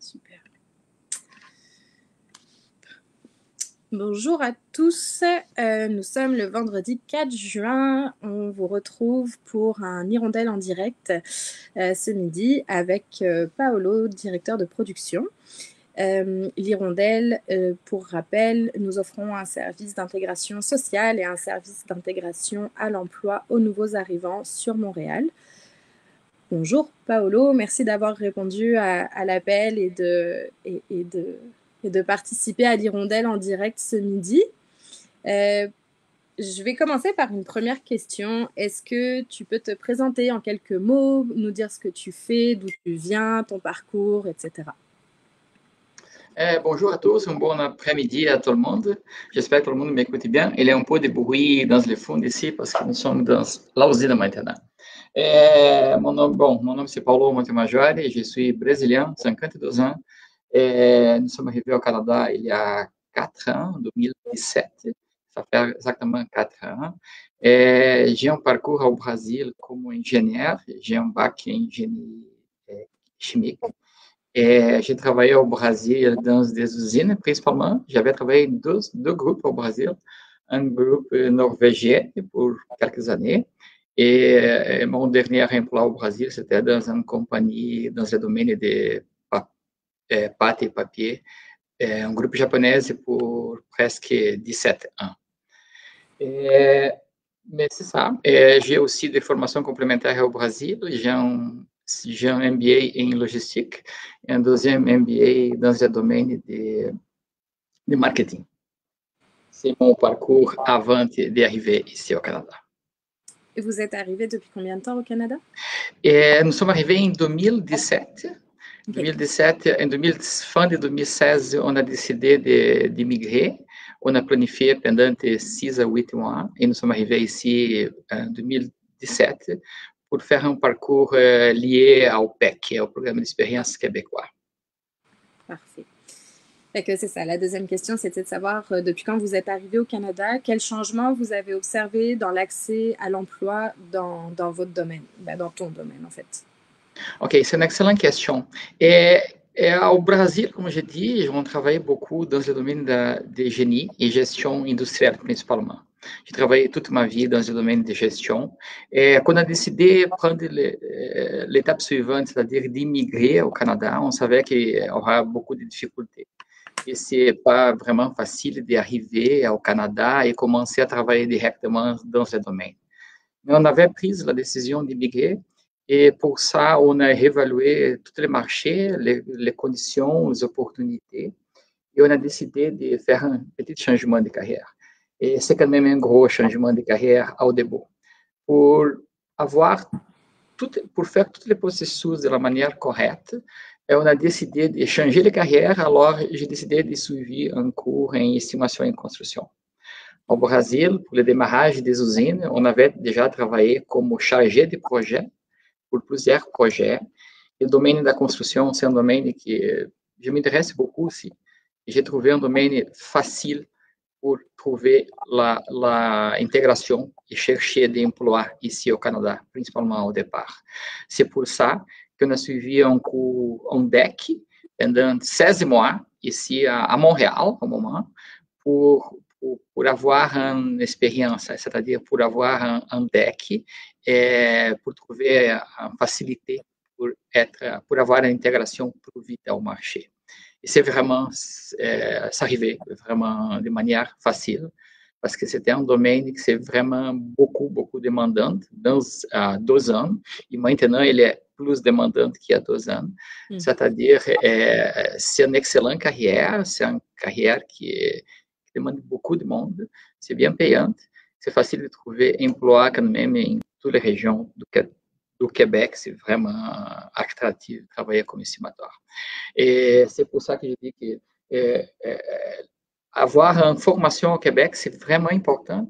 Super. Bonjour à tous, nous sommes le vendredi 4 juin, on vous retrouve pour un Hirondelle en direct ce midi avec Paolo, directeur de production. L'Hirondelle, pour rappel, nous offrons un service d'intégration sociale et un service d'intégration à l'emploi aux nouveaux arrivants sur Montréal. Bonjour Paolo, merci d'avoir répondu à l'appel et de participer à l'Hirondelle en direct ce midi. Je vais commencer par une première question. Est-ce que tu peux te présenter en quelques mots, nous dire ce que tu fais, d'où tu viens, ton parcours, etc. Bonjour à tous, un bon après-midi à tout le monde. J'espère que tout le monde m'écoute bien. Il y a un peu de bruit dans le fond ici parce que nous sommes dans l'usine maintenant. Mon nom c'est Paulo Montemajor et je suis brésilien, 52 ans. Nous sommes arrivés au Canada il y a 4 ans, en 2017. Ça fait exactement 4 ans. J'ai un parcours au Brésil comme ingénieur. J'ai un bac em génie chimique. J'ai travaillé au Brésil dans des usines, principalement. J'avais travaillé dans deux groupes au Brésil. Un groupe norvégien pour quelques années. Et mon dernier emploi au Brésil, c'était dans une compagnie dans le domaine de pâte et papier. Un groupe japonais pour presque 17 ans. Mais c'est ça. J'ai aussi des formations complémentaires au Brésil. J'ai un MBA em logistique e um deuxième MBA dans le domaine de marketing. C'est mon parcours avant d'arriver ici au Canada. Et vous êtes arrivé depuis combien de temps au Canada? Nous sommes arrivés em 2017. Okay. 2017, fin de 2016, on a décidé de migrer. On a planifié pendant 6 à 8 mois et nous sommes arrivés ici en 2017 pour faire un parcours lié au PEC, au Programme d'Expérience québécois. Parfait. C'est ça. La deuxième question, c'était de savoir depuis quand vous êtes arrivé au Canada, quels changements vous avez observés dans l'accès à l'emploi dans votre domaine, dans ton domaine en fait. Ok, c'est une excellente question. Au Brasil, como je dis, on travaille beaucoup dans le domaine de génie et gestion industrielle principalement. J'ai travaillé toute ma vie dans le domaine de gestion. Et quand on a décidé de prendre l'étape suivante, c'est-à-dire d'immigrer au Canada, on savait qu'il y aura beaucoup de difficultés. Et c'est pas vraiment facile d'arriver au Canada et commencer à travailler directement dans ce domaine. Mais on avait pris la décision d'immigrer. Et pour ça, on a réévalué tous les marchés, les conditions, les opportunités. Et on a décidé de faire un petit changement de carrière. Et c'est quand même un gros changement de carrière au début. Pour faire tous les processus de la manière correcte, on a décidé de changer de carrière. Alors, j'ai décidé de suivre un cours em estimation e construção. Au Brésil, pour le démarrage des usines, on avait déjà travaillé comme chargé de projet pour plusieurs projets. E o domaine da construção, c'est un domaine que je m'intéresse beaucoup aussi. J'ai trouvé un domaine facile pour trouver l'intégration et chercher des emplois ici au Canada, principalement au départ. C'est pour ça qu'on a suivi un cours en DEC pendant 16 mois ici à Montréal, au moment, pour avoir une expérience, c'est-à-dire pour avoir un DEC, pour trouver une facilité pour avoir une intégration plus vite au marché. Et c'est vraiment, ça arrivait vraiment de manière facile, parce que c'était un domaine qui c'est vraiment beaucoup demandant dans 2 ans, et maintenant il est plus demandant qu'il y a 2 ans. C'est-à-dire, c'est une excellente carrière, c'est une carrière qui demande beaucoup de monde, c'est bien payante, c'est facile de trouver emploi quand même em toutes les régions do Québec, c'est vraiment attractif de travailler comme estimateur. Et c'est pour ça que je dis que avoir une formation au Québec, c'est vraiment important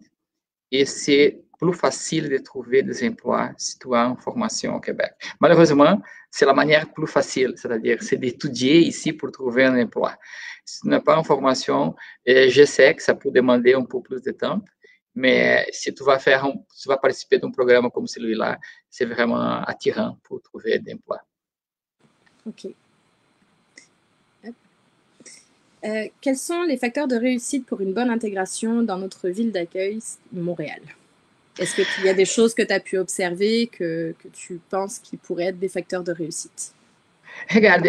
et c'est plus facile de trouver des emplois si tu as une formation au Québec. Malheureusement, c'est la manière plus facile, c'est-à-dire c'est d'étudier ici pour trouver un emploi. Si tu n'as pas une formation, je sais que ça peut demander un peu plus de temps, mais si tu vas participer d'un programme comme celui-là, c'est vraiment attirant pour trouver des emplois. Ok. Quels sont les facteurs de réussite pour une bonne intégration dans notre ville d'accueil, Montréal? Est-ce qu'il y a des choses que tu as pu observer que tu penses qui pourraient être des facteurs de réussite? Regarde,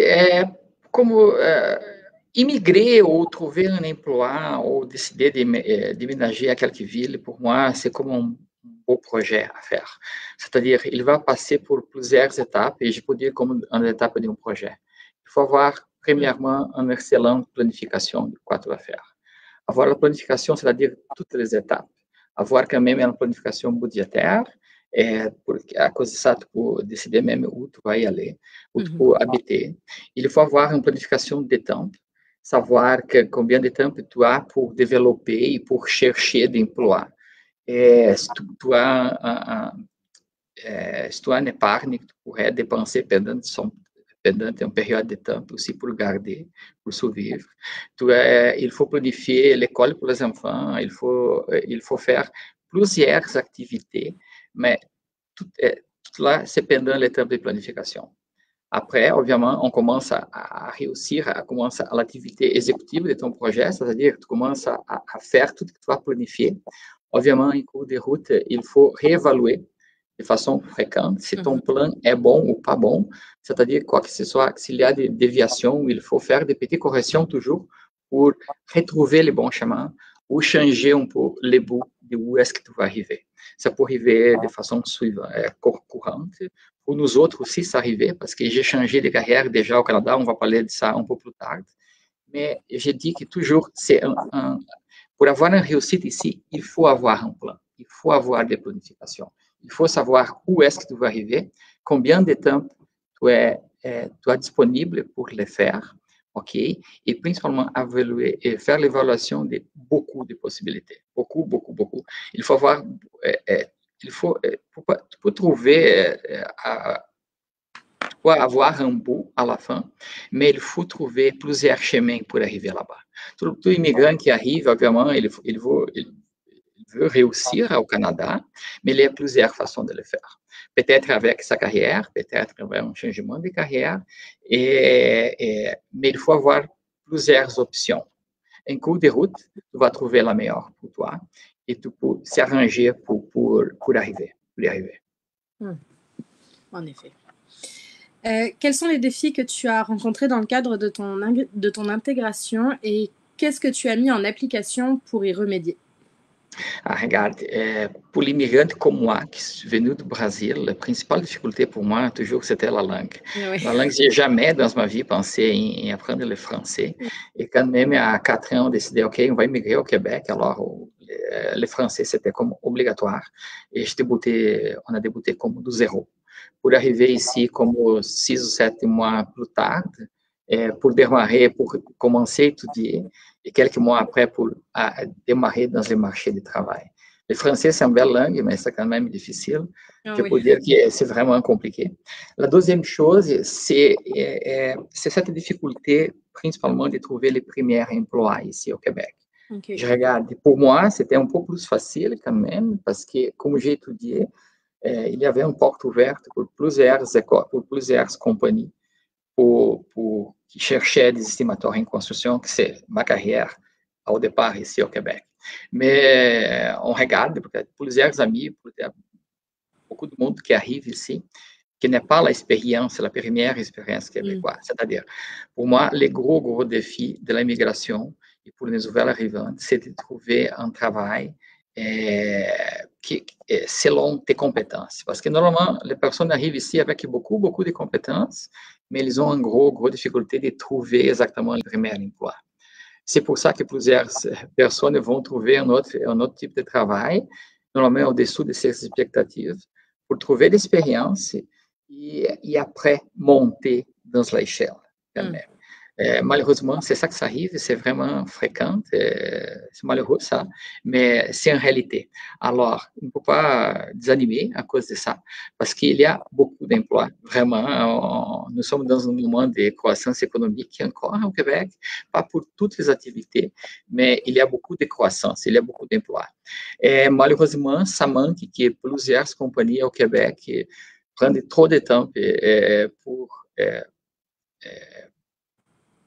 como imigrer ou trouver un emploi ou décider de déménager à quelque ville, pour moi, c'est comme un beau projet à faire. C'est-à-dire, il va passer por plusieurs étapes, et je peux dire comme une étape d'un projet. Il faut avoir, premièrement, une excellente planification de quoi tu vas faire. Avoir la planification, c'est-à-dire toutes les étapes. Avoir quand même une planification budgétaire, porque à cause de ça, tu peux décider même où tu vas y aller, où tu peux habiter. Il faut avoir une planification de temps, savoir que combien de temps tu as pour développer et pour chercher d'emploi. Se tu as se tu as une épargne que tu pourrais dépenser pendant une période de temps aussi pour garder, pour survivre. Il faut planifier l'école pour les enfants, il faut faire plusieurs activités, mais tout là, c'est pendant l'étape de planification. Après, obviamente, on commence a réussir, a commencer à l'activité exécutive de ton projet, c'est-à-dire tu commences a faire tudo que tu vas planifier. Obviamente, em cours de route, il faut réévaluer de façon fréquente si ton plan est bon ou pas bon, c'est-à-dire quoi que ce soit, s'il y a des déviations, il faut faire des petites corrections toujours pour retrouver le bon chemin ou changer un peu les bouts de où est-ce que tu vas arriver. Ça peut arriver de façon courante, ou nous autres aussi, ça arrivait, parce que j'ai changé de carrière déjà au Canada, on va parler de ça un peu plus tard. Mais je dis que toujours, pour avoir une réussite ici, il faut avoir un plan, il faut avoir des planifications, il faut savoir où est-ce que tu vas arriver, combien de temps tu es disponible pour le faire, ok? Et principalement évaluer et faire l'évaluation de beaucoup de possibilités, beaucoup, beaucoup, beaucoup. Il faut avoir, il faut, tu peux trouver pour avoir un bout à la fin, mais il faut trouver plusieurs chemins pour arriver là-bas. Tout immigrant qui arrive, obviamente, il veut réussir au Canada, mais il y a plusieurs façons de le faire. Peut-être avec sa carrière, peut-être avec un changement de carrière, mais il faut avoir plusieurs options. En cours de route, tu vas trouver la meilleure pour toi et tu peux s'arranger pour arriver. Pour y arriver. En effet. Quels sont les défis que tu as rencontrés dans le cadre de ton intégration et qu'est-ce que tu as mis en application pour y remédier? Regarde, pour l'immigrante comme moi, qui suis venu du Brésil, la principale difficulté pour moi, toujours, c'était la langue. Oui. La langue, j'ai jamais dans ma vie pensé em apprendre le français. Et quand même, à 4 ans, on décidait, OK, on va immigrer au Québec, alors le français, c'était comme obligatoire. Et on a débuté comme do zéro. Pour arriver ici, comme 6 ou 7 mois plus tard, pour démarrer, pour commencer à étudier, et quelques mois après pour démarrer dans le marché du travail. Le français, c'est une belle langue, mais c'est quand même difficile. Je peux dire que c'est vraiment compliqué. La deuxième chose, c'est cette difficulté, principalement, de trouver les premiers emplois ici au Québec. Okay. Je regarde, pour moi, c'était un peu plus facile quand même, parce que, comme j'ai étudié, il y avait une porte ouverte pour plusieurs écoles, pour plusieurs compagnies, qui cherchaient des estimateurs em construção, que c'est ma carrière au départ ici au Québec. Mais on regarde, porque plusieurs amis, beaucoup de monde qui arrive ici, qui n'est pas l'expérience, la première expérience québécoise. C'est-à-dire, pour moi, le gros défi de l'immigration et pour les nouvelles arrivantes, c'est de trouver un travail selon tes compétences. Parce que normalement, les personnes arrivent ici avec beaucoup de compétences, mais ils ont une grosse difficulté de trouver exactement le premier emploi. C'est pour ça que plusieurs personnes vont trouver un autre type de travail, normalement au-dessous de ses expectatives, pour trouver l'expérience et après monter dans l'échelle quand même. Malheureusement, c'est ça que ça arrive, c'est vraiment fréquent, c'est malheureux ça, mais c'est une réalité. Alors, on ne peut pas desanimer à cause de ça, parce qu'il y a beaucoup d'emplois, vraiment. Nous sommes dans un moment de croissance économique encore au Québec, pas pour toutes les activités, mais il y a beaucoup de croissance, il y a beaucoup d'emplois. Et malheureusement, ça manque que plusieurs compagnies au Québec prennent trop de temps pour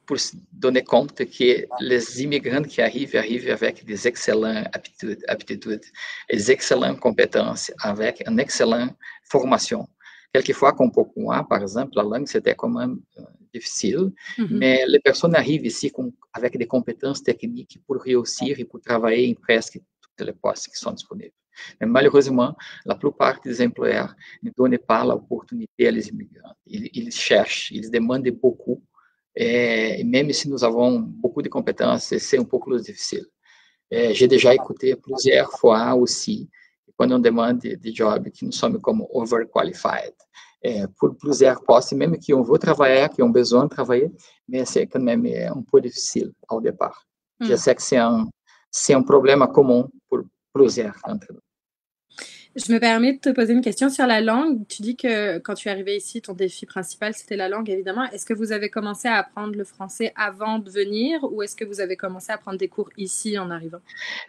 pour se donner compte que les immigrants qui arrivent avec des excellentes aptitudes, des excellentes compétences, avec une excellente formation. Quelquefois, comme pour moi, par exemple, la langue, c'était quand même difficile, mais les personnes arrivent ici avec des compétences techniques pour réussir et pour travailler em presque toutes les postes qui sont disponibles. Mais malheureusement, la plupart des employeurs ne donnent pas l'opportunité aux immigrants. Ils cherchent, ils demandent beaucoup, et même si nous avons beaucoup de compétences, c'est un peu plus difficile. J'ai déjà écouté plusieurs fois aussi, quando on demande de job que nous sommes comme overqualified. Por plusieurs postes, même qui on veut travailler, qui ont besoin de travailler, mais c'est quand même un peu difficile au départ. Je sais que c'est un problème commun pour plusieurs d'entre nous. Je me permets de te poser une question sur la langue. Tu dis que quand tu es arrivé ici, ton défi principal, c'était la langue, évidemment. Est-ce que vous avez commencé à apprendre le français avant de venir ou est-ce que vous avez commencé à prendre des cours ici en arrivant?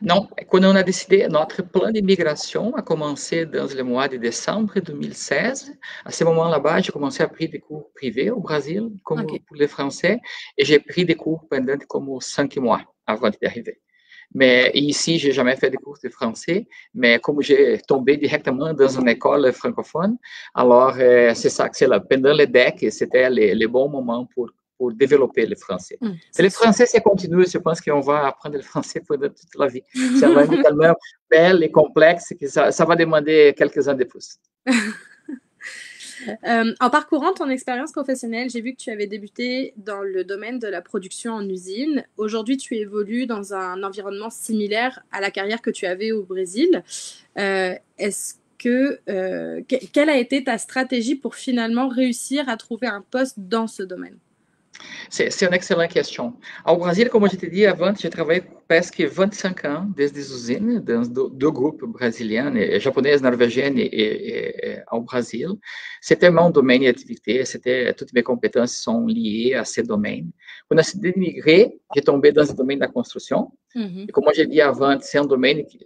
Non, quando on a décidé, notre plan d'immigration a commencé dans le mois de décembre 2016. À ce moment là-bas, j'ai commencé à prendre des cours privés au Brésil, comme pour les Français, et j'ai pris des cours pendant comme 5 mois avant d'arriver. Mais ici, j'ai jamais fait de cours de français, mais comme j'ai tombé directement dans une école francophone, alors c'est ça que c'est là. Pendant le DEC, c'était le bon moment pour développer le français. Le français, c'est continu. Je pense qu'on va apprendre le français pendant toute la vie. C'est une langue tellement belle et complexe que ça va demander quelques années de plus. En parcourant ton expérience professionnelle, j'ai vu que tu avais débuté dans le domaine de la production en usine. Aujourd'hui, tu évolues dans un environnement similaire à la carrière que tu avais au Brésil. Quelle a été ta stratégie pour finalement réussir à trouver un poste dans ce domaine? C'est une excellente question. Au Brasil, como je te disse avant, j'ai travaillé presque 25 ans desde as usinas, dans deux groupes brésiliens, japonais, norvégiens et au Brasil. C'était mon domaine d'activité, toutes mes compétences sont liées à ce domaine. Quando eu decidi migrer, j'ai tombé dans le domaine de la construction. Et comme je dit avant, c'est un domaine qui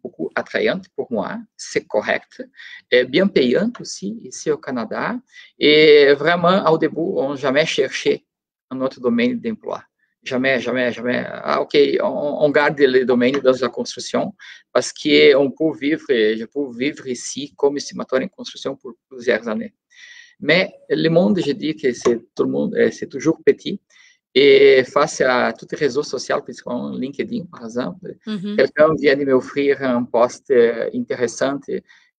beaucoup attrayante pour moi, c'est correct, é bien payant aussi ici au Canada, et vraiment, au début, on n'a jamais cherché un autre domaine d'emploi. Jamais, jamais, jamais. Ah, ok, on garde le domaine dans la construction parce qu'on peut vivre, je peux vivre ici comme estimateur em construction pour plusieurs années. Mais le monde, je dis que tout le monde, c'est toujours petit. Et face à tous les réseaux sociaux, puisqu'on LinkedIn, par exemple, quelqu'un vient de m'offrir un poste intéressant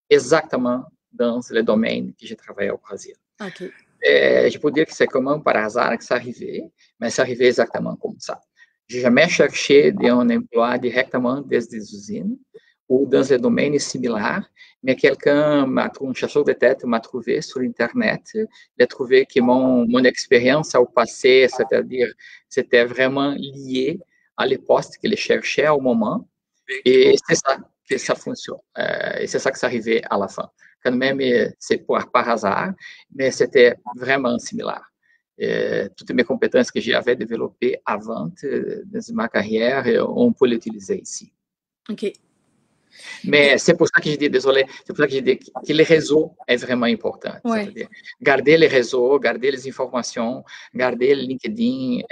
exactement dans le domaine que je travaille au Brasil. Okay. Je peux dire que c'est comme par hasard que ça arrivait, mais ça arrivait exactement comme ça. Je n'ai jamais cherché un emploi directement desde as usines ou dans un domaine similar, mais quelqu'un, un chasseur de tête, m'a trouvé sur Internet. Il a trouvé que mon expérience au passé, c'est-à-dire, c'était vraiment lié à les postes qu'il cherchait au moment. Et c'est ça que ça fonctionne. Et c'est ça que ça arrivait à la fin. Quand même, c'est par hasard, mais c'était vraiment similaire. Toutes mes compétences que j'avais développées avant dans ma carrière, on peut l'utiliser ici. OK. Mais c'est pour ça que je dis, désolé, c'est pour ça que je dis que le réseau est vraiment important. Ouais. C'est-à-dire, garder les réseaux, garder les informations, garder le LinkedIn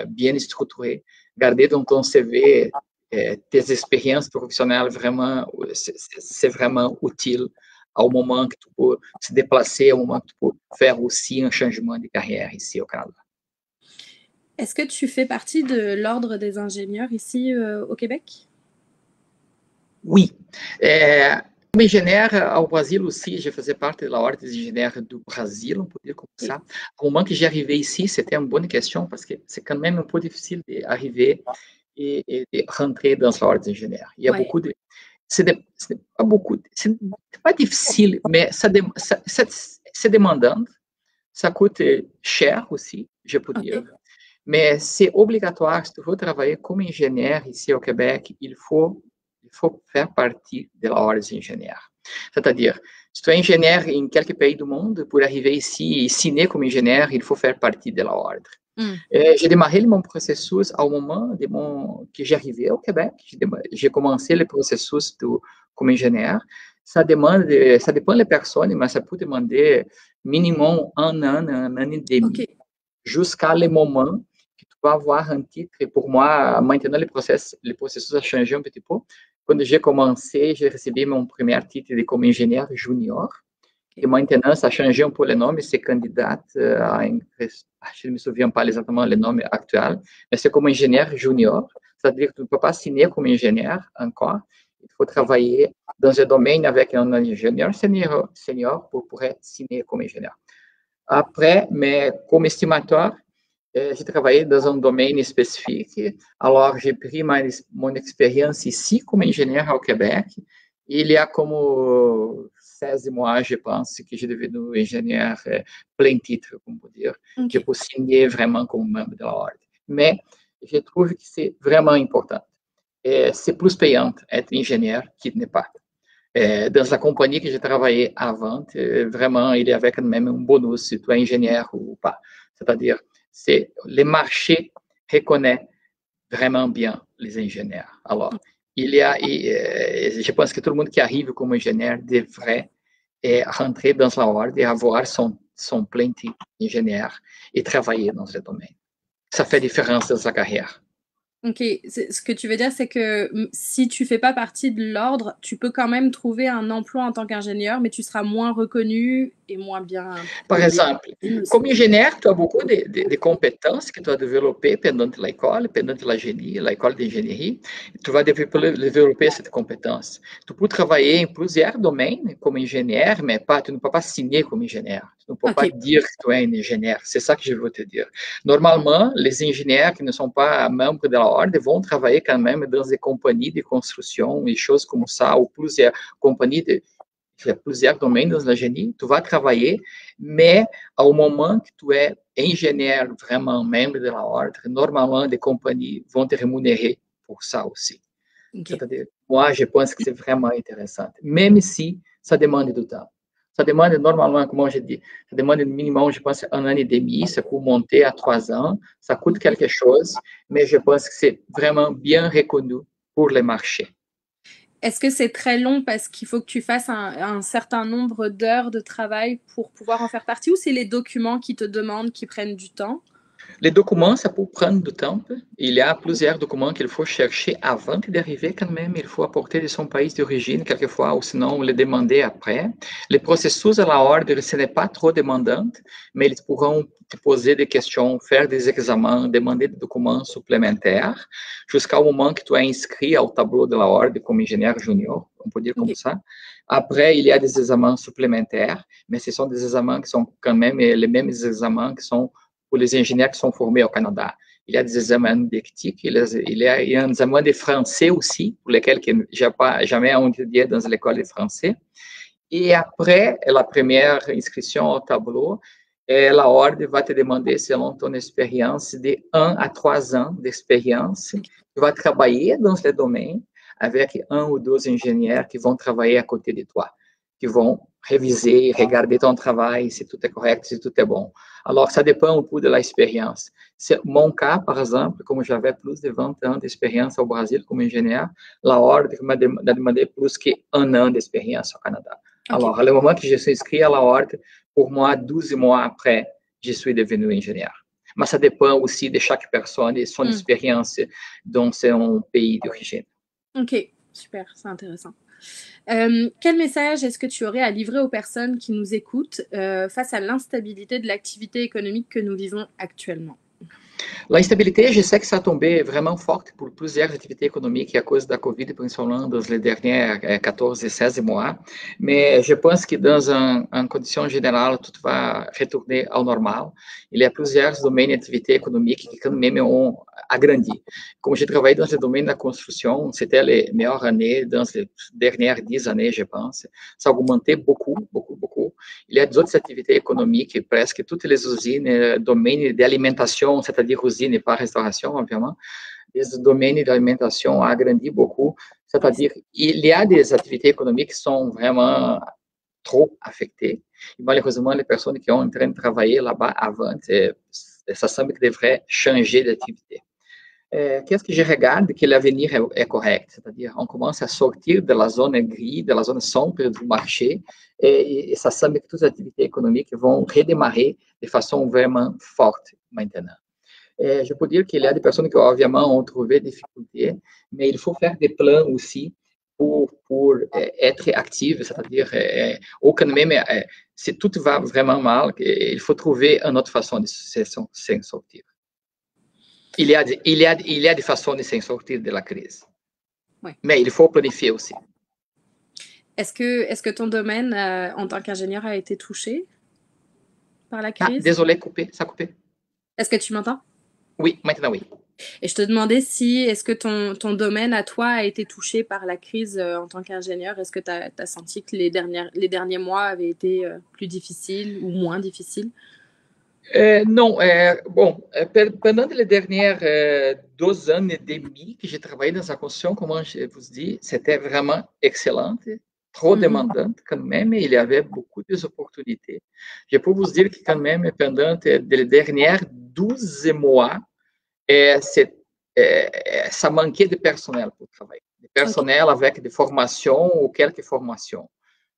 bien structuré, garder dans ton CV tes expériences professionnelles, vraiment, c'est vraiment utile au moment que tu peux se déplacer, au moment que tu peux faire aussi un changement de carrière ici au Canada. Est-ce que tu fais partie de l'ordre des ingénieurs ici au Québec? Oui. Como engenheiro ao Brasil aussi, je faisais partie de la ordre des ingénieurs du Brasil, on peut dire comme ça. Au moment que j'ai arrivé ici, c'était une bonne question parce que c'est quand même un peu difficile d'arriver et de rentrer dans l'ordre des ingénieurs. Il y a beaucoup de... C'est pas beaucoup, c'est pas difficile, mais c'est demandant. Ça coûte cher aussi, je peux dire. Mais c'est obrigatório, se tu veux travailler comme ingénieur ici au Québec, il faut faire partie de l'ordre des ingénieurs. C'est-à-dire, si tu es ingénieur em quelques pays du monde, pour arriver ici et signer comme ingénieur, il faut faire partie de l'ordre. J'ai démarré mon processus au moment que j'arrivais au Québec. J'ai commencé le processus comme ingénieur. Ça dépend des personnes, mais ça peut demander minimum un an et demi. jusqu'à le moment que tu vas avoir un titre. Et pour moi, maintenant, le processus a changé un petit peu. Quand j'ai commencé, j'ai reçu mon premier titre de comme ingénieur junior. Et maintenant, ça a changé un peu le nom, c'est candidat à je ne me souviens pas exactement le nom actuel, mais c'est comme ingénieur junior, c'est-à-dire que tu ne peux pas signer comme ingénieur encore, il faut travailler dans un domaine avec un ingénieur senior pour pouvoir signer comme ingénieur. Après, mais comme estimateur, j'ai travaillé dans un domaine spécifique, alors j'ai pris mon expérience ici comme ingénieur au Québec. Il y a comme 16 mois, je pense, que je suis devenu ingénieur plein titre, comme on peut dire. Je peux signer vraiment comme membre de l'ordre. Mais je trouve que c'est vraiment important. C'est plus payant être ingénieur qu'il n'est pas. Dans la compagnie que j'ai travaillé avant, vraiment, il y avait quand même un bonus si tu es ingénieur ou pas. C'est-à-dire, le marché reconnaît vraiment bien les ingénieurs. Alors, je pense que tout le monde qui arrive comme ingénieur devrait rentrer dans la ordre et avoir son plein titre d'ingénieur et travailler dans ce domaine. Ça fait différence dans sa carrière. Ok, ce que tu veux dire, c'est que si tu fais pas partie de l'ordre, tu peux quand même trouver un emploi en tant qu'ingénieur, mais tu seras moins reconnu et moins bien Par payé. exemple, comme ingénieur, tu as beaucoup de compétences que tu as développées pendant l'école, pendant l'école d'ingénierie. Tu vas développer cette compétence. Tu peux travailler en plusieurs domaines comme ingénieur, mais tu ne peux pas signer comme ingénieur. Tu ne peux pas dire que tu es un ingénieur. C'est ça que je veux te dire. Normalement, les ingénieurs qui ne sont pas membres de l'ordre vont travailler quand même dans des compagnies de construction et choses comme ça, ou plusieurs compagnies il y a plusieurs domaines dans la génie, tu vas travailler, mais au moment que tu es ingénieur vraiment membre de l'ordre, normalement, des compagnies vont te rémunérer pour ça aussi. C'est-à-dire, moi, je pense que c'est vraiment intéressant, même si ça demande du temps. Ça demande normalement, comme je dis, ça demande minimum, je pense, 1 an et demi, ça peut monter à 3 ans, ça coûte quelque chose, mais je pense que c'est vraiment bien reconnu pour le marché. Est-ce que c'est très long parce qu'il faut que tu fasses un certain nombre d'heures de travail pour pouvoir en faire partie, ou c'est les documents qui te demandent qui prennent du temps? Les documents, ça peut prendre du temps. Il y a plusieurs documents qu'il faut chercher avant d'arriver quand même. Il faut apporter de son pays d'origine quelquefois, ou sinon les demander après. Le processus à la ordre, ce n'est pas trop demandant, mais ils pourront te poser des questions, faire des examens, demander des documents supplémentaires, jusqu'au moment que tu es inscrit au tableau de la ordre comme ingénieur junior, on peut dire comme ça. Après, il y a des examens supplémentaires, mais ce sont des examens qui sont quand même les mêmes examens qui sont pour les ingénieurs qui sont formés au Canada. Il y a des examens d'éthique, il y a un examen de français aussi, pour lesquels je n'ai pas jamais étudié dans l'école de français. Et après la première inscription au tableau, la ordre va te demander, selon ton expérience, de 1 à 3 ans d'expérience. Tu vas travailler dans ce domaine avec 1 ou 2 ingénieurs qui vont travailler à côté de toi, qui vont réviser, regarder ton travail, si tout est correct, si tout est bon. Alors, ça dépend un peu de l'expérience. C'est mon cas, par exemple, comme j'avais plus de 20 ans d'expérience au Brasil comme ingénieur, la ordre m'a demandé plus que 1 an d'expérience au Canada. Alors, le moment que je suis inscrit à la ordre, pour moi, 12 mois après, je suis devenu ingénieur. Mais ça dépend aussi de chaque personne et son expérience dans son pays d'origine. Ok, super, c'est intéressant. Quel message est-ce que tu aurais à livrer aux personnes qui nous écoutent face à l'instabilité de l'activité économique que nous vivons actuellement? L'instabilité, je sais que ça a tombé vraiment forte pour plusieurs activités économiques à cause de la Covid, principalement dans les derniers 14 et 16 mois. Mais je pense que dans une condition générale, tout va retourner au normal. Il y a plusieurs domaines d'activité économique qui quand même ont agrandi. Comme j'ai travaillé dans le domaine de la construction, c'était les meilleures années dans les dernières 10 années, je pense. Ça a augmenté beaucoup, beaucoup, beaucoup. Il y a d'autres activités économiques, presque toutes les usines, domaines d'alimentation, c'est-à-dire usines et pas restauration, obviamente. Les domaines d'alimentation a agrandi beaucoup, c'est-à-dire il y a des activités économiques qui sont vraiment trop affectées. Et malheureusement, les personnes qui ont en train de travailler là-bas avant, ça semble qu'ils devraient changer d'activité. qu'est-ce que je regarde que l'avenir est correct, c'est-à-dire on commence à sortir de la zone grise, de la zone sombre du marché, et ça semble que toutes les activités économiques vont redémarrer de façon vraiment forte maintenant. Je peux dire qu'il y a des personnes qui, obviamente, ont trouvé des difficultés, mais il faut faire des plans aussi pour être active, c'est-à-dire, ou quand même, si tout va vraiment mal, il faut trouver une autre façon de s'en sortir. Il y a des façons de s'en sortir de la crise. Ouais. Mais il faut planifier aussi. Est-ce que ton domaine en tant qu'ingénieur a été touché par la crise? Désolé, ça a coupé. Est-ce que tu m'entends? Oui, maintenant oui. Et je te demandais si, est-ce que ton domaine à toi a été touché par la crise en tant qu'ingénieur? Est-ce que tu as senti que les derniers mois avaient été plus difficiles ou moins difficiles? Non, bon, pendant les dernières 2 ans et demi que j'ai travaillé dans la construction, comme je vous dis, c'était vraiment excellent, trop demandante quand même, et il y avait beaucoup d'opportunités. Je peux vous dire que quand même, pendant les dernières 12 mois, ça manquait de personnel pour travailler, de personnel avec des formations ou quelques formations.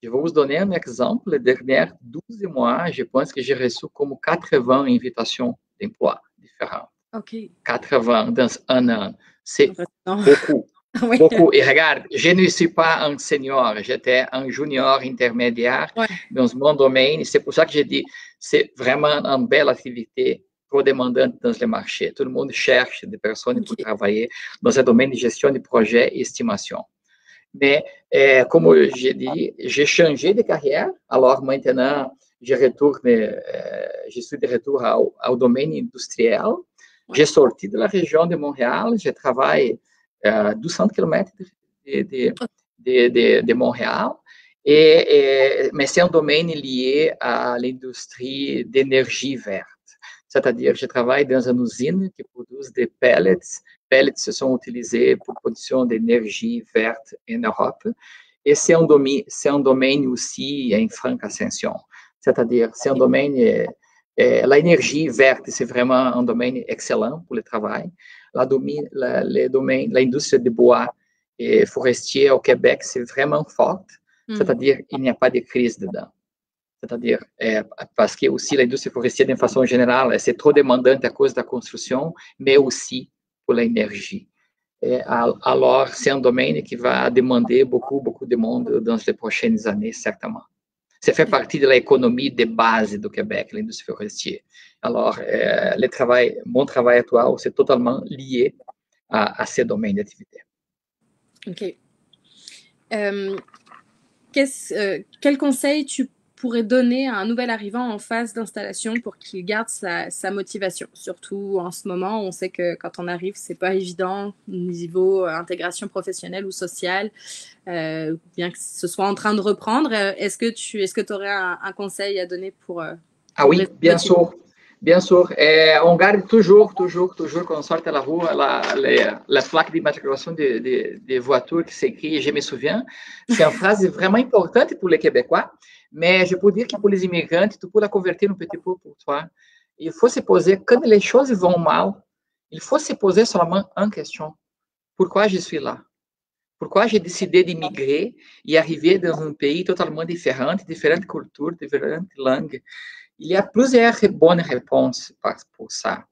Je vais vous donner un exemple. Les derniers 12 mois, je pense que j'ai reçu comme 80 invitations d'emploi différentes. OK. 80 dans un an. C'est Non. beaucoup. Oui. Beaucoup. Et regarde, je ne suis pas un senior, j'étais un junior intermédiaire dans mon domaine. C'est pour ça que j'ai dit, c'est vraiment une belle activité trop demandante dans le marché. Tout le monde cherche des personnes pour travailler dans ce domaine de gestion de projets et estimation. Mais, comme j'ai dit, j'ai changé de carrière. Alors, maintenant, je suis de retour au domaine industriel. J'ai sorti de la région de Montréal. Je travaille 200 km de Montréal. Mais c'est un domaine lié à l'industrie d'énergie verte. C'est-à-dire, je travaille dans une usine qui produit des pellets. Pellets sont utilisés pour la production d'énergie verte en Europe. Et c'est un domaine aussi en franche ascension. C'est-à-dire, c'est un domaine, l'énergie verte, c'est vraiment un domaine excellent pour le travail. L'industrie de bois et forestier au Québec, c'est vraiment forte. C'est-à-dire, il n'y a pas de crise dedans. C'est-à-dire, parce que aussi l'industrie forestière, d'une façon générale, c'est trop demandante à cause de la construction, mais aussi pour l'énergie. Alors, c'est un domaine qui va demander beaucoup, beaucoup de monde dans les prochaines années, certainement. Ça fait partie de l'économie de base du Québec, l'industrie forestière. Alors, mon travail actuel, c'est totalement lié à ces domaines d'activité. OK. Quel conseil tu pourrais donner à un nouvel arrivant en phase d'installation pour qu'il garde sa motivation? Surtout en ce moment, on sait que quand on arrive, c'est pas évident au niveau intégration professionnelle ou sociale, bien que ce soit en train de reprendre. Est-ce que tu aurais un conseil à donner pour Ah oui, bien sûr. Bien sûr, on garde toujours, quand on sort à la rue, la plaque d'immatriculation des voitures qui s'écrit « Je me souviens ». C'est une phrase vraiment importante pour les Québécois, mais je peux dire que pour les immigrants, tu peux la convertir un petit peu pour toi. Il faut se poser, quand les choses vont mal, il faut se poser seulement une question. Pourquoi je suis là? Pourquoi j'ai décidé d'immigrer et arriver dans un pays totalement différent, différentes cultures, différentes langues? Il y a plusieurs bonnes réponses pour ça.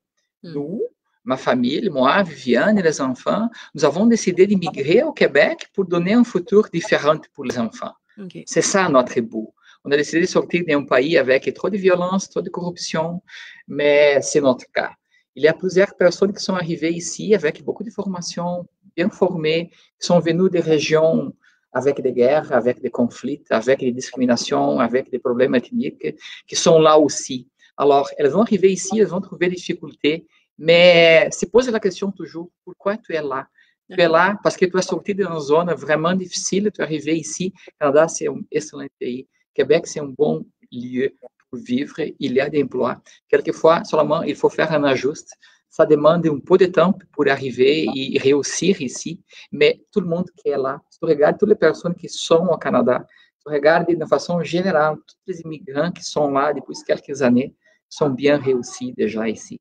Nous, ma famille, moi, Viviane et les enfants, nous avons décidé d'immigrer au Québec pour donner un futur différent pour les enfants. Okay. C'est ça notre but. On a décidé de sortir d'un pays avec trop de violence, trop de corruption, mais c'est notre cas. Il y a plusieurs personnes qui sont arrivées ici avec beaucoup de formation, bien formées, qui sont venues des régions avec des guerres, avec des conflits, avec des discriminations, avec des problèmes ethniques, qui sont là aussi. Alors, elles vont arriver ici, elles vont trouver des difficultés, mais se pose la question toujours, pourquoi tu es là? Tu es là parce que tu es sorti d'une zone vraiment difficile, tu es arrivé ici. Canada, c'est un excellent pays. Québec, c'est un bon lieu pour vivre. Il y a des emplois. Quelquefois, seulement, il faut faire un ajuste. Ça demande un peu de temps pour arriver et réussir ici, mais tout le monde qui est là, si tu regardes toutes les personnes qui sont au Canada, tu regardes de façon générale, tous les immigrants qui sont là depuis quelques années sont bien réussis déjà ici.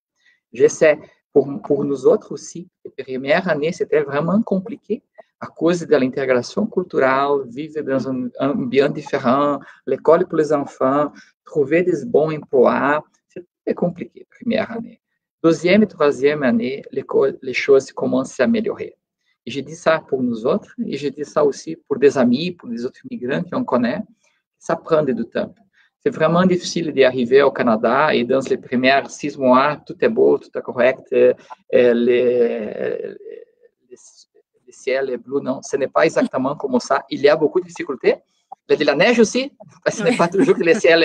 Je sais, pour nous autres aussi. La première année, c'était vraiment compliqué à cause de l'intégration culturelle, vivre dans un ambiente différent, l'école pour les enfants, trouver des bons emplois. C'était compliqué, première année. Deuxième et troisième année, les choses commencent à améliorer. Et je dis ça pour nous autres, et je dis ça aussi pour des amis, pour des autres migrants qu'on connaît. Ça prend du temps. C'est vraiment difficile d'arriver au Canada et dans les premiers 6 mois, tout est beau, tout est correct, le ciel est bleu. Non, ce n'est pas exactement comme ça. Il y a beaucoup de difficultés. Il y a de la neige aussi, parce que ce n'est pas toujours que le ciel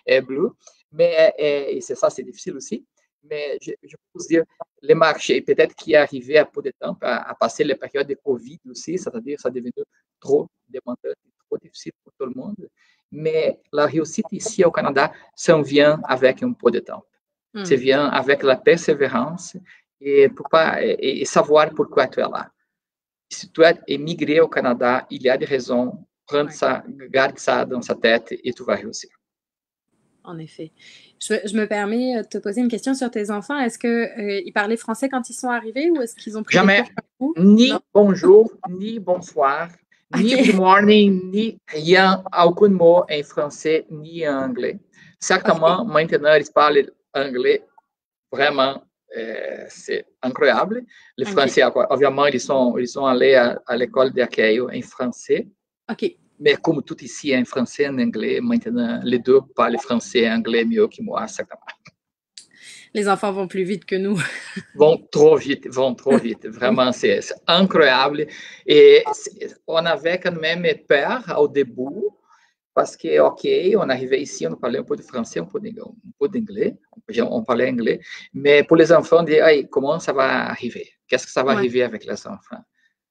est bleu. Mais c'est ça, c'est difficile aussi. Mais je peux vous dire, les marchés, peut-être qu'il est arrivé à peu de temps à passer les périodes de Covid aussi, c'est-à-dire ça devenu trop demandant, trop difficile pour tout le monde. Mais la réussite ici au Canada, ça vient avec un peu de temps. Ça vient avec la persévérance et savoir pourquoi tu es là. Si tu es émigré au Canada, il y a des raisons, prends ça, garde ça dans sa tête et tu vas réussir. En effet. Je me permets de te poser une question sur tes enfants. Est-ce qu'ils parlaient français quand ils sont arrivés ou est-ce qu'ils ont pris Jamais. Ni bonjour, ni bonsoir, ni good morning, ni rien, aucun mot en français, ni en anglais. Certainement, maintenant, ils parlent anglais. Vraiment, c'est incroyable. Les Français, évidemment, ils sont allés à l'école d'accueil en français. Mais comme tout ici est en français et en anglais, maintenant, les deux parlent français et anglais mieux que moi, certainement. Les enfants vont plus vite que nous. Vont trop vite. Vraiment, c'est incroyable. Et on avait quand même peur au début, parce que, OK, on arrivait ici, on parlait un peu de français, un peu d'anglais, on parlait anglais, mais pour les enfants, on dit, hey, comment ça va arriver? Qu'est-ce que ça va arriver avec les enfants?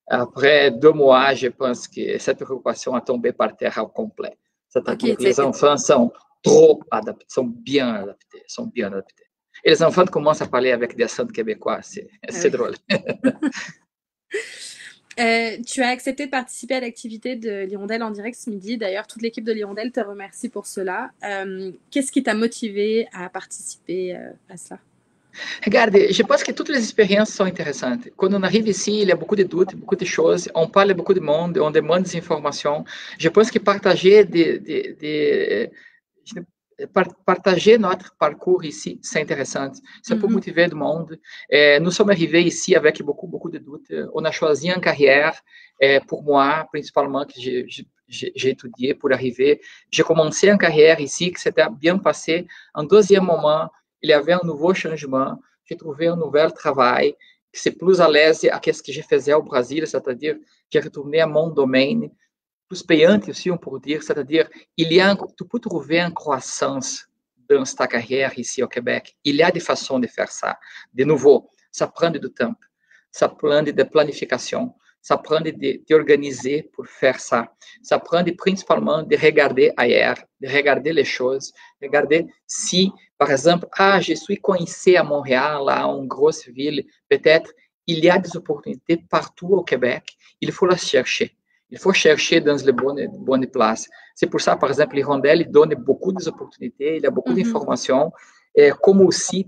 Après 2 mois, je pense que cette préoccupation a tombé par terre au complet. C'est-à-dire que les enfants sont trop adaptés, sont bien adaptés. Et les enfants commencent à parler avec des accents québécois, c'est drôle. Tu as accepté de participer à l'activité de l'Hirondelle en direct ce midi. D'ailleurs, toute l'équipe de l'Hirondelle te remercie pour cela. Qu'est-ce qui t'a motivé à participer à cela? Regarde, je pense que toutes les expériences sont intéressantes. Quand on arrive ici, il y a beaucoup de doutes, beaucoup de choses. On parle à beaucoup de monde, on demande des informations. Je pense que partager notre parcours ici, c'est intéressant. Ça peut motiver le monde. Nous sommes arrivés ici avec beaucoup de doutes. On a choisi une carrière, pour moi, principalement, que j'ai étudié pour arriver. J'ai commencé une carrière ici qui s'était bien passée. En deuxième moment, il y avait un nouveau changement. J'ai trouvé un nouvel travail qui c'est plus à l'aise à ce que je faisais au Brésil, c'est-à-dire j'ai retourné à mon domaine, plus payante aussi, on peut dire, c'est-à-dire tu peux trouver une croissance dans ta carrière ici au Québec. Il y a des façons de faire ça. De nouveau, ça prend du temps, ça prend de planification, ça prend de t'organiser pour faire ça. Ça prend principalement de regarder ailleurs, de regarder les choses, regarder si, par exemple, je suis coincé à Montréal, là, une grosse ville, peut-être il y a des opportunités partout au Québec, il faut les chercher. Il faut chercher dans les bonnes places. C'est pour ça, par exemple, l'Hirondelle donne beaucoup d'opportunités, il y a beaucoup d'informations. Comme aussi,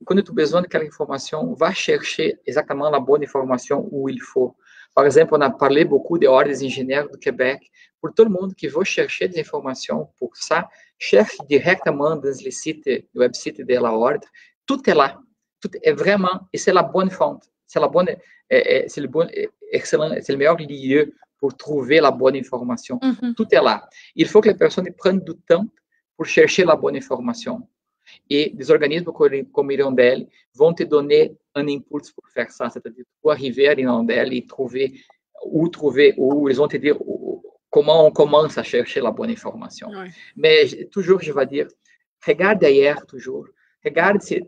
quando tu as besoin daquela informação, vá chercher exatamente a boa informação où il faut. Par exemple, on a parlé beaucoup de ordens engenheiros do Québec. Pour tout le monde qui veut chercher des informations pour ça, cherche directement dans le website de la ordre. Tout est là. Tout est vraiment, et c'est la bonne fonte. C'est le meilleur lieu pour trouver la bonne information. Tout est là. Il faut que les personnes prennent du temps pour chercher la bonne information. Et des organismes comme Hirondelle vont te donner un impulse pour faire ça. C'est-à-dire, pour arriver à Hirondelle et trouver, où ils vont te dire comment on commence à chercher la bonne information. Ouais. Mais toujours, je vais dire, regarde ailleurs toujours. Regarde si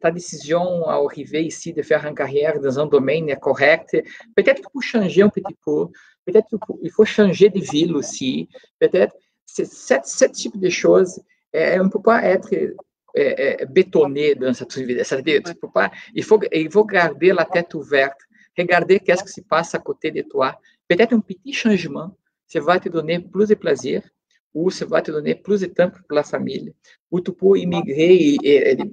ta décision à arriver ici de faire une carrière dans un domaine est correcte. Peut-être qu'il faut changer un petit peu. Peut-être qu'il faut changer de ville aussi. Peut-être ce type de choses, on ne peut pas être bétonné dans cette vie. C'est-à-dire, il faut garder la tête ouverte. Regarder qu'est-ce qui se passe à côté de toi. Peut-être un petit changement, ça va te donner plus de plaisir, où ça va te donner plus de temps pour la famille, où tu peux immigrer,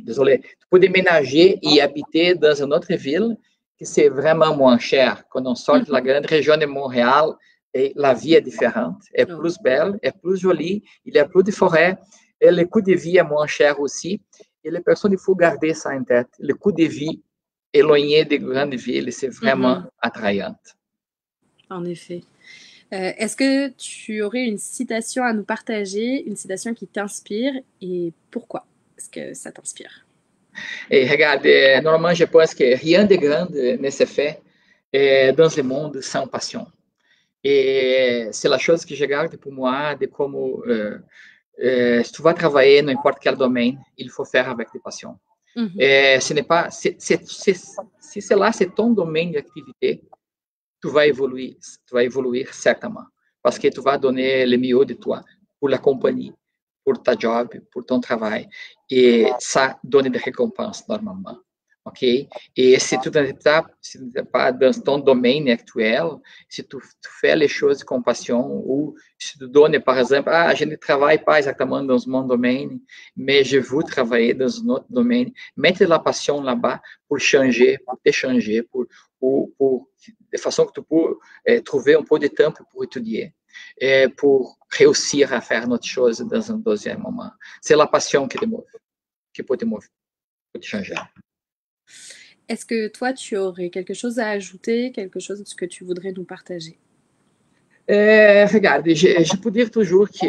désolé, tu peux déménager et habiter dans une autre ville que c'est vraiment moins cher. Quand on sort de la grande région de Montréal, et la vie est différente, est plus belle, est plus jolie, il y a plus de forêts, et le coût de vie est moins cher aussi. Et les personnes, il faut garder ça en tête. Le coût de vie éloigné des grandes villes, c'est vraiment attrayant. En effet. Est-ce que tu aurais une citation à nous partager, une citation qui t'inspire et pourquoi est-ce que ça t'inspire? Et regarde, normalement, je pense que rien de grande ne se fait dans le monde sans passion. Et c'est la chose que je garde pour moi de como se tu vas travailler dans n'importe quel domaine, il faut faire avec des passions. Ce n'est pas, si c'est là, c'est ton domaine d'activité, tu vas évoluer certainement, parce que tu vas donner le mieux de toi pour la compagnie, pour ta job, pour ton travail, et ça donne des récompenses normalement. OK? Et si tu n'es pas dans ton domaine actuel, si tu fais les choses com passion, ou si tu donnes, par exemple, je ne travaille pas exactement dans mon domaine, mais je veux travailler dans un autre domaine, mette la passion là-bas pour changer, pour t'échanger, de façon que tu peux trouver un peu de temps pour étudier, pour réussir à faire notre chose dans un deuxième moment. C'est la passion qui te move, qui peut te mover, peut te changer. Est-ce que toi, tu aurais quelque chose à ajouter, quelque chose que tu voudrais nous partager? Regarde, je peux dire toujours que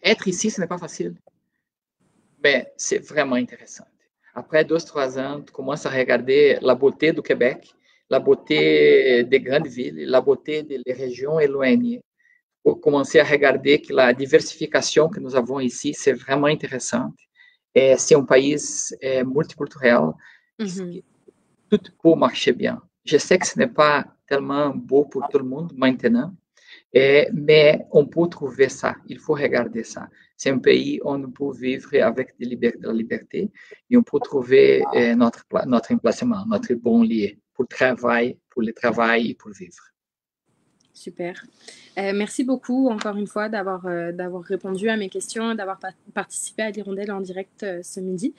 être ici, ce n'est pas facile, mais c'est vraiment intéressant. Après 2, 3 ans, tu commences à regarder la beauté du Québec, la beauté des grandes villes, la beauté des régions éloignées. Pour commencer à regarder que la diversification que nous avons ici, c'est vraiment intéressante. C'est un país multiculturel, tout peut marcher bien. Je sais que ce n'est pas tellement beau pour tout le monde maintenant, mais on peut trouver ça, il faut regarder ça. C'est un pays où on peut vivre avec de la liberté et on peut trouver notre emplacement, notre bon lieu pour le travail et pour vivre. Super. Merci beaucoup, encore une fois, d'avoir répondu à mes questions, d'avoir participé à l'Hirondelle en direct ce midi.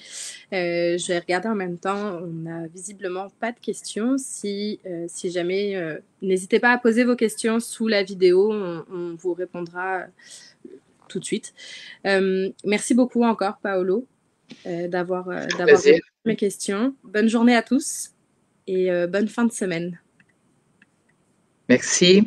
Je vais regarder en même temps, on n'a visiblement pas de questions. Si jamais, n'hésitez pas à poser vos questions sous la vidéo, on vous répondra tout de suite. Merci beaucoup encore, Paolo, d'avoir répondu à mes questions. Bonne journée à tous et bonne fin de semaine. Merci.